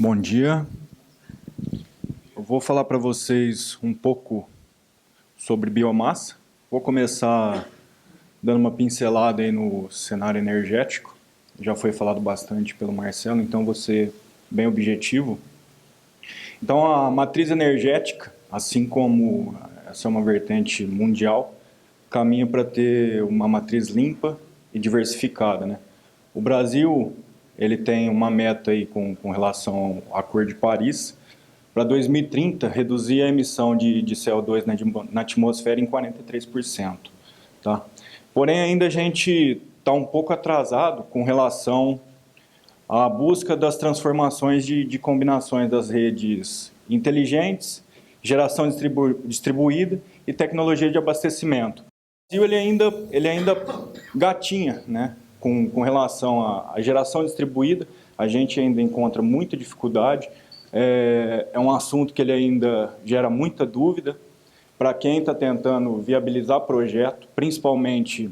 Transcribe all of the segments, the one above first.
Bom dia. Eu vou falar para vocês um pouco sobre biomassa. Vou começar dando uma pincelada aí no cenário energético. Já foi falado bastante pelo Marcelo, então vou ser bem objetivo. Então a matriz energética, assim como essa é uma vertente mundial, caminha para ter uma matriz limpa e diversificada, né? O Brasil, ele tem uma meta aí com relação ao Acordo de Paris, para 2030 reduzir a emissão de CO2 na atmosfera em 43%. Tá? Porém, ainda a gente está um pouco atrasado com relação à busca das transformações de combinações das redes inteligentes, geração distribuída e tecnologia de abastecimento. O Brasil ele ainda gatinha, né? Com relação à geração distribuída, a gente ainda encontra muita dificuldade. É um assunto que ele ainda gera muita dúvida para quem está tentando viabilizar projeto, principalmente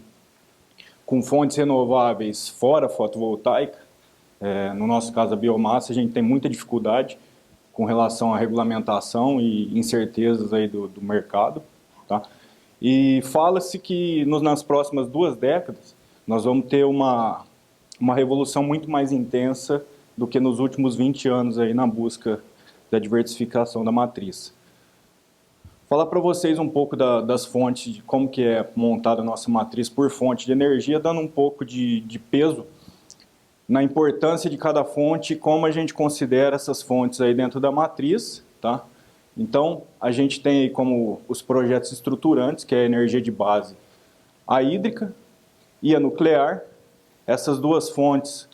com fontes renováveis fora fotovoltaica. No nosso caso, a biomassa, a gente tem muita dificuldade com relação à regulamentação e incertezas aí do mercado. Tá? E fala-se que nas próximas 2 décadas, nós vamos ter uma revolução muito mais intensa do que nos últimos 20 anos aí na busca da diversificação da matriz. Falar para vocês um pouco das fontes, de como que é montada a nossa matriz por fonte de energia, dando um pouco de peso na importância de cada fonte e como a gente considera essas fontes aí dentro da matriz, tá? Então, a gente tem aí como os projetos estruturantes, que é a energia de base, a hídrica e a nuclear. Essas duas fontes,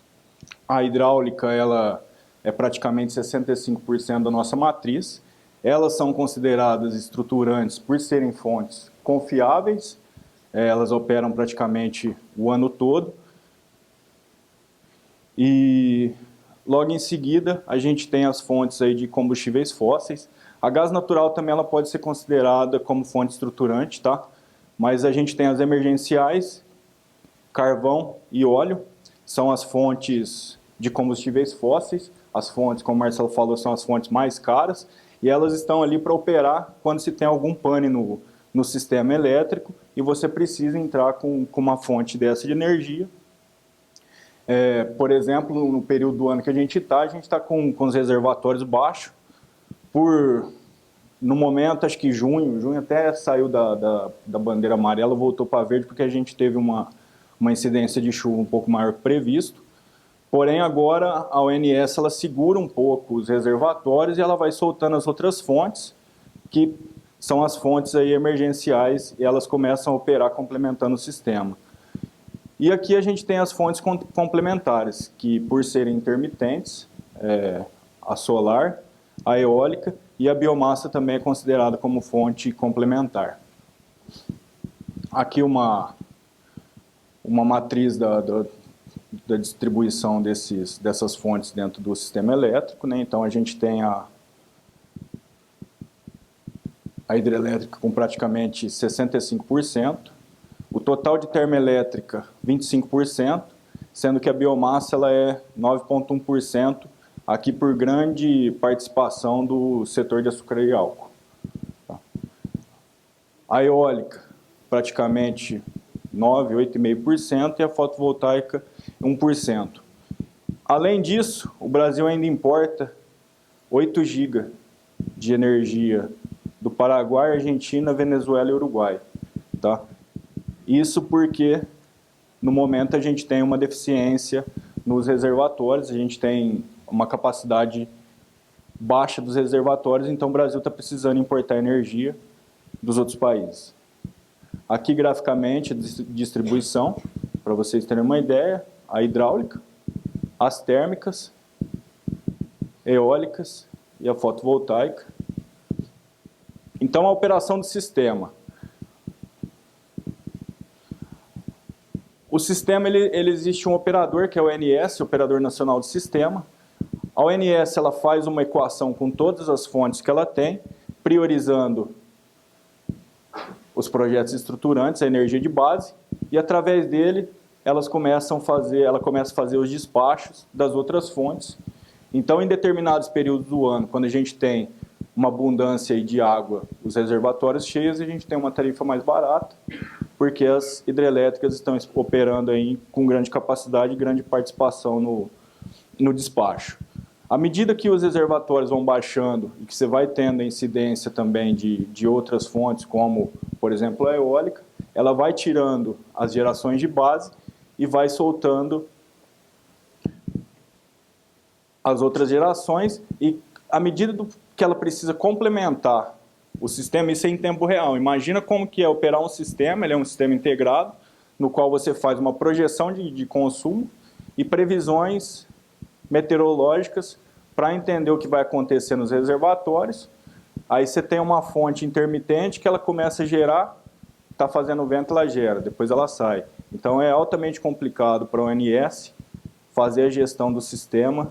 a hidráulica, ela é praticamente 65% da nossa matriz. Elas são consideradas estruturantes por serem fontes confiáveis, elas operam praticamente o ano todo. E logo em seguida, a gente tem as fontes aí de combustíveis fósseis. A gás natural também ela pode ser considerada como fonte estruturante, tá? Mas a gente tem as emergenciais, carvão e óleo, são as fontes de combustíveis fósseis. As fontes, como o Marcelo falou, são as fontes mais caras e elas estão ali para operar quando se tem algum pane no sistema elétrico e você precisa entrar com uma fonte dessa de energia. Por exemplo, no período do ano que a gente está com os reservatórios baixos. No momento, acho que junho até saiu da bandeira amarela, voltou para verde, porque a gente teve uma incidência de chuva um pouco maior que previsto. Porém, agora a ONS ela segura um pouco os reservatórios e ela vai soltando as outras fontes, que são as fontes aí emergenciais, e elas começam a operar complementando o sistema. E aqui a gente tem as fontes complementares, que por serem intermitentes, a solar, a eólica e a biomassa também é considerada como fonte complementar. Aqui uma matriz da distribuição dessas fontes dentro do sistema elétrico, né? Então a gente tem a hidrelétrica com praticamente 65%, o total de termoelétrica 25%, sendo que a biomassa ela é 9,1%, aqui por grande participação do setor de açúcar e álcool. A eólica praticamente 9, 8,5% e a fotovoltaica 1%. Além disso, o Brasil ainda importa 8 GB de energia do Paraguai, Argentina, Venezuela e Uruguai. Tá? Isso porque, no momento, a gente tem uma deficiência nos reservatórios, a gente tem uma capacidade baixa dos reservatórios, então o Brasil está precisando importar energia dos outros países. Aqui, graficamente, a distribuição, para vocês terem uma ideia, a hidráulica, as térmicas, eólicas e a fotovoltaica. Então, a operação do sistema. O sistema, ele existe um operador, que é o ONS, Operador Nacional do Sistema. A ONS ela faz uma equação com todas as fontes que ela tem, priorizando os projetos estruturantes, a energia de base, e através dele ela começa a fazer os despachos das outras fontes Então, em determinados períodos do ano, quando a gente tem uma abundância de água, os reservatórios cheios, a gente tem uma tarifa mais barata, porque as hidrelétricas estão operando aí com grande capacidade e grande participação no despacho. À medida que os reservatórios vão baixando e que você vai tendo a incidência também de outras fontes, como, por exemplo, a eólica, ela vai tirando as gerações de base e vai soltando as outras gerações, e à medida que ela precisa complementar o sistema, isso é em tempo real. Imagina como que é operar um sistema, ele é um sistema integrado, no qual você faz uma projeção de consumo e previsões meteorológicas para entender o que vai acontecer nos reservatórios. Aí você tem uma fonte intermitente que ela começa a gerar, está fazendo vento, ela gera, depois ela sai. Então é altamente complicado para o ONS fazer a gestão do sistema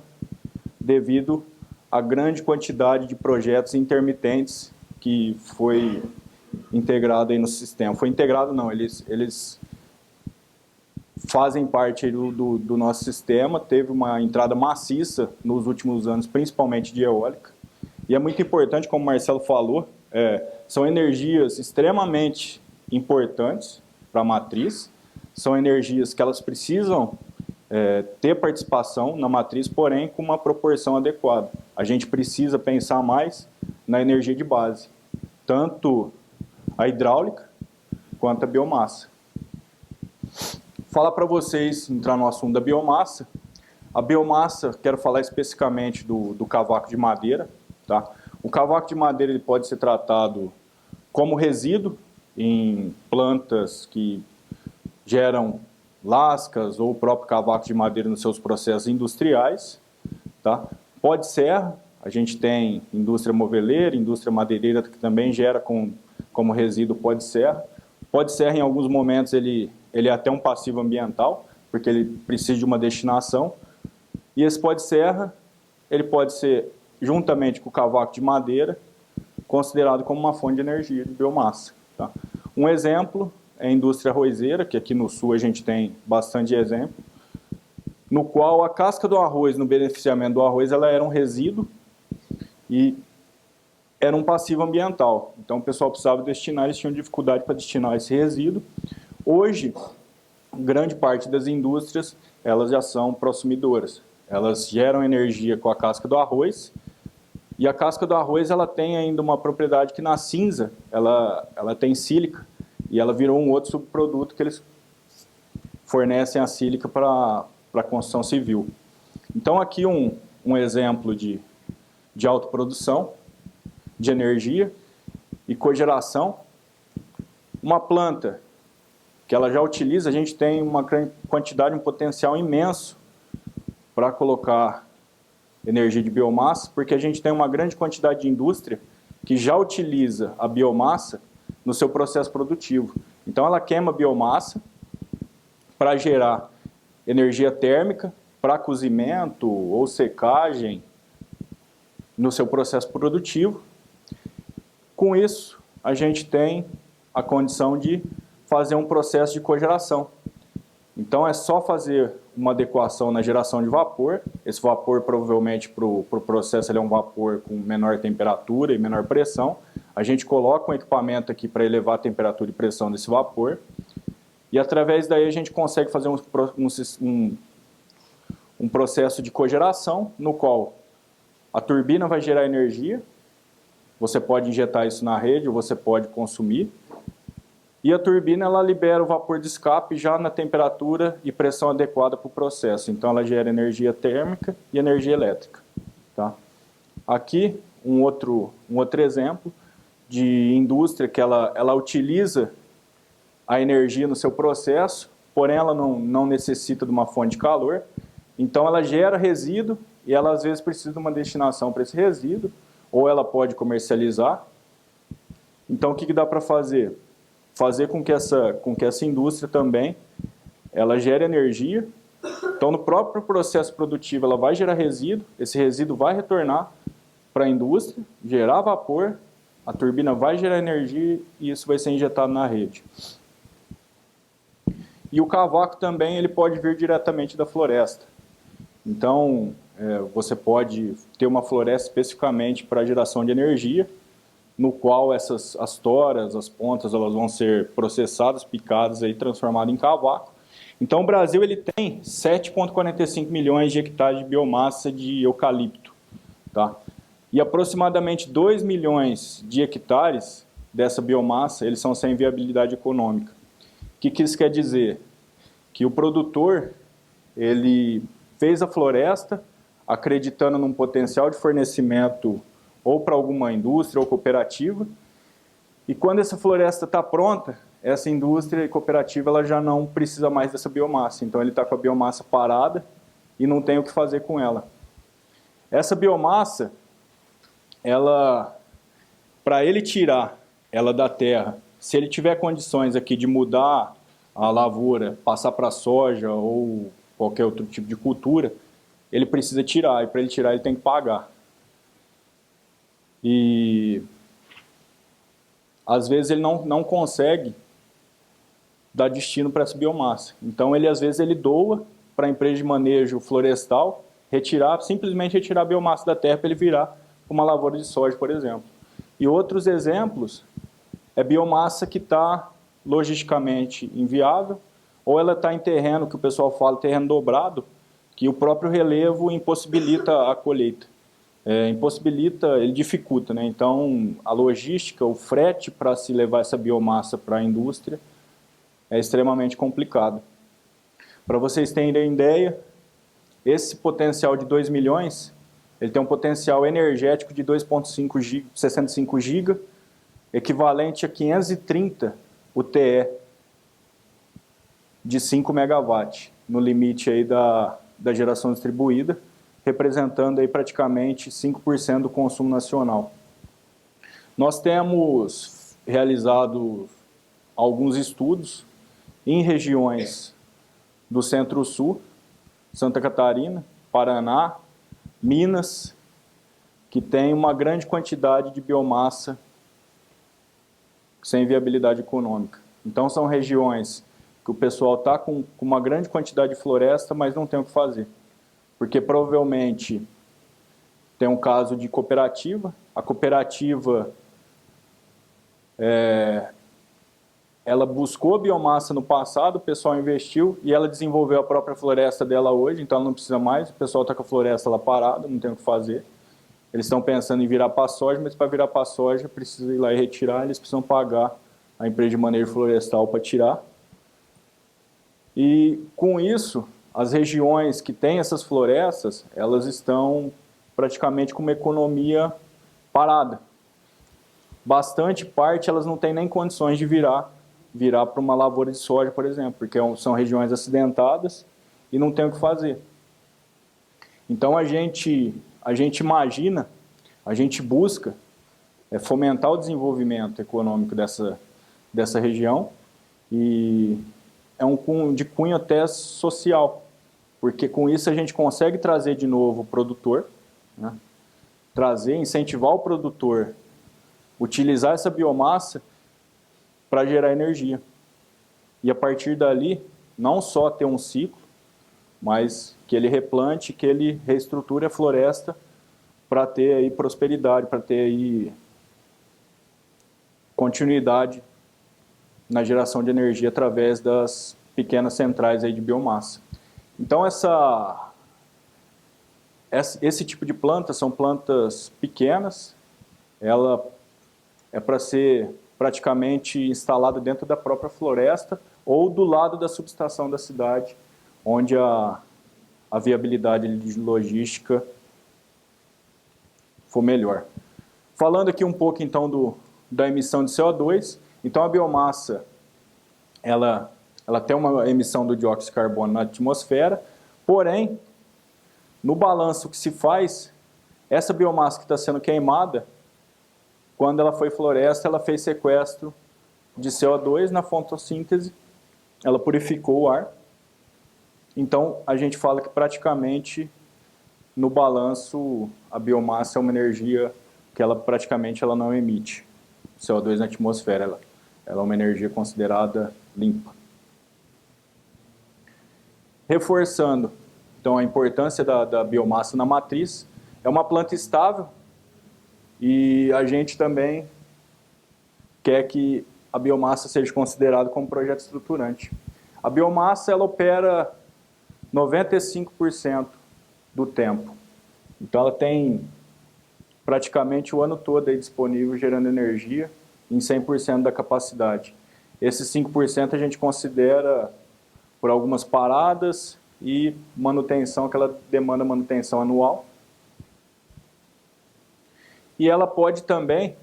devido à grande quantidade de projetos intermitentes que foi integrado aí no sistema. Foi integrado não, eles fazem parte do nosso sistema, teve uma entrada maciça nos últimos anos, principalmente de eólica, e é muito importante, como o Marcelo falou, são energias extremamente importantes para a matriz, são energias que elas precisam ter participação na matriz, porém com uma proporção adequada. A gente precisa pensar mais na energia de base, tanto a hidráulica quanto a biomassa. Falar para vocês, entrar no assunto da biomassa. A biomassa, quero falar especificamente do cavaco de madeira. Tá? O cavaco de madeira ele pode ser tratado como resíduo em plantas que geram lascas ou o próprio cavaco de madeira nos seus processos industriais. Tá? Pó de serra, a gente tem indústria moveleira, indústria madeireira que também gera como resíduo pó de serra. Pó de serra, em alguns momentos, ele é até um passivo ambiental, porque ele precisa de uma destinação. E esse pó de serra, ele pode ser, juntamente com o cavaco de madeira, considerado como uma fonte de energia de biomassa. Tá? Um exemplo é a indústria arrozeira, que aqui no sul a gente tem bastante exemplo, no qual a casca do arroz, no beneficiamento do arroz, ela era um resíduo e era um passivo ambiental. Então o pessoal precisava destinar, eles tinham dificuldade para destinar esse resíduo. Hoje, grande parte das indústrias, elas já são prosumidoras. Elas geram energia com a casca do arroz, e a casca do arroz ela tem ainda uma propriedade que na cinza, ela tem sílica, e ela virou um outro subproduto que eles fornecem a sílica para a construção civil. Então aqui um exemplo de autoprodução de energia e cogeração. Uma planta que ela já utiliza, a gente tem uma quantidade, um potencial imenso para colocar energia de biomassa, porque a gente tem uma grande quantidade de indústria que já utiliza a biomassa no seu processo produtivo. Então ela queima biomassa para gerar energia térmica, para cozimento ou secagem no seu processo produtivo. Com isso, a gente tem a condição de fazer um processo de cogeração. Então é só fazer uma adequação na geração de vapor. Esse vapor provavelmente para o processo ele é um vapor com menor temperatura e menor pressão. A gente coloca um equipamento aqui para elevar a temperatura e pressão desse vapor. E através daí a gente consegue fazer um processo de cogeração, no qual a turbina vai gerar energia. Você pode injetar isso na rede ou você pode consumir. E a turbina ela libera o vapor de escape já na temperatura e pressão adequada para o processo. Então ela gera energia térmica e energia elétrica. Tá? Aqui um outro exemplo de indústria que ela utiliza a energia no seu processo, porém ela não necessita de uma fonte de calor. Então ela gera resíduo e ela às vezes precisa de uma destinação para esse resíduo, ou ela pode comercializar. Então o que dá para fazer? Fazer com que essa indústria também ela gere energia. Então no próprio processo produtivo ela vai gerar resíduo, esse resíduo vai retornar para a indústria, gerar vapor, a turbina vai gerar energia e isso vai ser injetado na rede. E o cavaco também ele pode vir diretamente da floresta. Então você pode ter uma floresta especificamente para geração de energia, no qual as toras, as pontas, elas vão ser processadas, picadas e transformadas em cavaco. Então o Brasil ele tem 7,45 milhões de hectares de biomassa de eucalipto, tá? E aproximadamente 2 milhões de hectares dessa biomassa, eles são sem viabilidade econômica. O que isso quer dizer? Que o produtor, ele fez a floresta acreditando num potencial de fornecimento ou para alguma indústria ou cooperativa, e quando essa floresta está pronta, essa indústria e cooperativa ela já não precisa mais dessa biomassa, então ele está com a biomassa parada e não tem o que fazer com ela. Essa biomassa, para ele tirar ela da terra, se ele tiver condições aqui de mudar a lavoura, passar para soja ou qualquer outro tipo de cultura, ele precisa tirar, e para ele tirar ele tem que pagar. E às vezes ele não consegue dar destino para essa biomassa. Então ele às vezes ele doa para a empresa de manejo florestal, simplesmente retirar a biomassa da terra para ele virar uma lavoura de soja, por exemplo. E outros exemplos é biomassa que está logisticamente inviável, ou ela está em terreno, que o pessoal fala, terreno dobrado, que o próprio relevo impossibilita a colheita. Ele dificulta, né? Então a logística, o frete para se levar essa biomassa para a indústria é extremamente complicado. Para vocês terem ideia, esse potencial de 2 milhões, ele tem um potencial energético de 2,65 GB, equivalente a 530 UTE de 5 MW, no limite aí da geração distribuída, representando aí praticamente 5% do consumo nacional. Nós temos realizado alguns estudos em regiões do Centro-Sul, Santa Catarina, Paraná, Minas, que tem uma grande quantidade de biomassa sem viabilidade econômica. Então são regiões que o pessoal está com uma grande quantidade de floresta, mas não tem o que fazer. Porque provavelmente tem um caso de cooperativa, a cooperativa ela buscou biomassa no passado, o pessoal investiu e ela desenvolveu a própria floresta dela hoje, então ela não precisa mais, o pessoal está com a floresta lá parada, não tem o que fazer. Eles estão pensando em virar para soja, mas para virar para soja precisa ir lá e retirar, eles precisam pagar a empresa de manejo florestal para tirar. E com isso, as regiões que têm essas florestas, elas estão praticamente com uma economia parada. Bastante parte elas não têm nem condições de virar para uma lavoura de soja, por exemplo, porque são regiões acidentadas e não tem o que fazer. Então a gente imagina, a gente busca fomentar o desenvolvimento econômico dessa região, e é de cunho até social, porque com isso a gente consegue trazer de novo o produtor, né? Incentivar o produtor, utilizar essa biomassa para gerar energia. E a partir dali, não só ter um ciclo, mas que ele replante, que ele reestruture a floresta para ter aí prosperidade, para ter aí continuidade na geração de energia através das pequenas centrais aí de biomassa. Então esse tipo de planta são plantas pequenas, ela é para ser praticamente instalada dentro da própria floresta ou do lado da subestação da cidade, onde a viabilidade de logística for melhor. Falando aqui um pouco então da emissão de CO2, então a biomassa ela tem uma emissão do dióxido de carbono na atmosfera, porém, no balanço que se faz, essa biomassa que está sendo queimada, quando ela foi floresta, ela fez sequestro de CO2 na fotossíntese, ela purificou o ar. Então, a gente fala que praticamente, no balanço, a biomassa é uma energia que ela praticamente não emite CO2 na atmosfera, ela é uma energia considerada limpa. Reforçando, Então, a importância da biomassa na matriz. É uma planta estável e a gente também quer que a biomassa seja considerada como projeto estruturante. A biomassa, ela opera 95% do tempo. Então, ela tem praticamente o ano todo aí disponível gerando energia em 100% da capacidade. Esses 5% a gente considera por algumas paradas e manutenção, que ela demanda manutenção anual. E ela pode também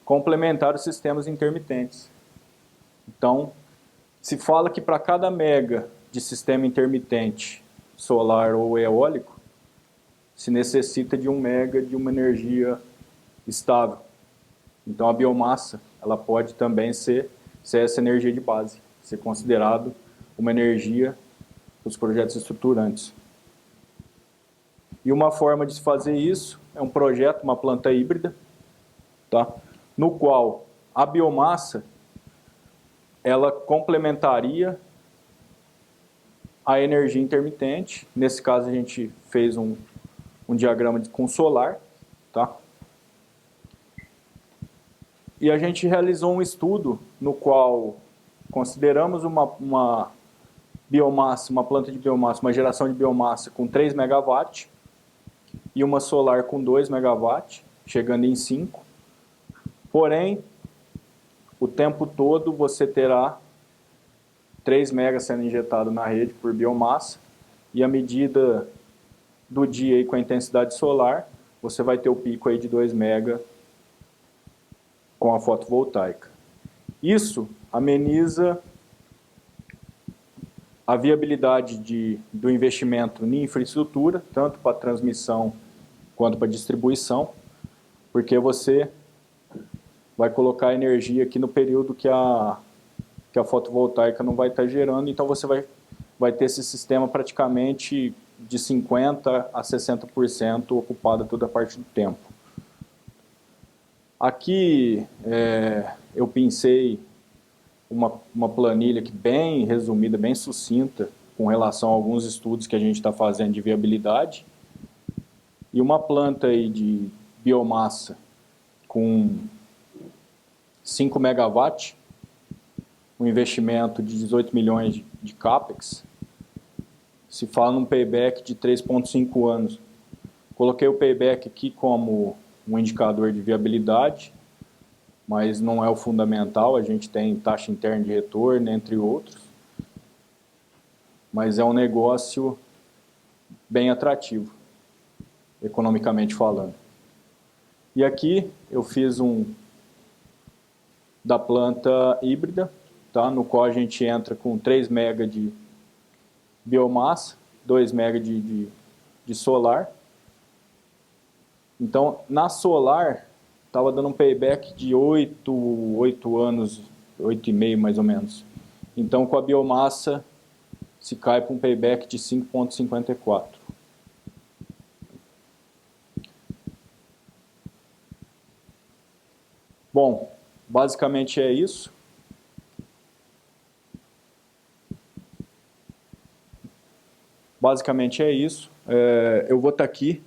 complementar os sistemas intermitentes. Então, se fala que para cada mega de sistema intermitente solar ou eólico, se necessita de 1 mega de uma energia estável. Então, a biomassa, ela pode também ser essa energia de base, ser considerado uma energia dos projetos estruturantes. E uma forma de se fazer isso é um projeto, uma planta híbrida, tá? No qual a biomassa ela complementaria a energia intermitente. Nesse caso, a gente fez um diagrama com solar, tá? E a gente realizou um estudo no qual consideramos uma biomassa, uma planta de biomassa, uma geração de biomassa com 3 MW e uma solar com 2 MW, chegando em 5. Porém, o tempo todo você terá 3 MW sendo injetado na rede por biomassa e à medida do dia aí, com a intensidade solar, você vai ter o pico aí de 2 MW com a fotovoltaica. Isso ameniza a viabilidade do investimento em infraestrutura, tanto para transmissão quanto para distribuição, porque você vai colocar energia aqui no período que a fotovoltaica não vai estar gerando, então você vai ter esse sistema praticamente de 50% a 60% ocupado toda a parte do tempo. Aqui eu pensei uma planilha aqui bem resumida, bem sucinta, com relação a alguns estudos que a gente está fazendo de viabilidade. E uma planta aí de biomassa com 5 MW, um investimento de 18 milhões de CAPEX, se fala num payback de 3,5 anos. Coloquei o payback aqui como um indicador de viabilidade, mas não é o fundamental, a gente tem taxa interna de retorno, entre outros. Mas é um negócio bem atrativo, economicamente falando. E aqui eu fiz da planta híbrida, tá? No qual a gente entra com 3 MW de biomassa, 2 MW de solar. Então, na solar, estava dando um payback de 8 anos, 8,5 mais ou menos. Então, com a biomassa, se cai para um payback de 5,54. Bom, basicamente é isso. Eu vou estar aqui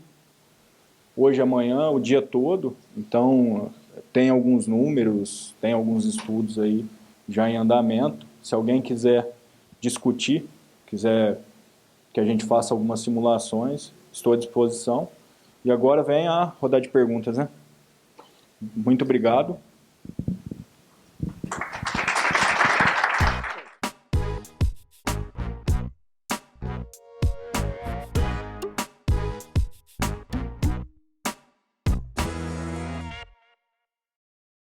hoje, amanhã, o dia todo. Então, tem alguns números, tem alguns estudos aí já em andamento. Se alguém quiser discutir, quiser que a gente faça algumas simulações, estou à disposição. E agora vem a rodada de perguntas, né? Muito obrigado.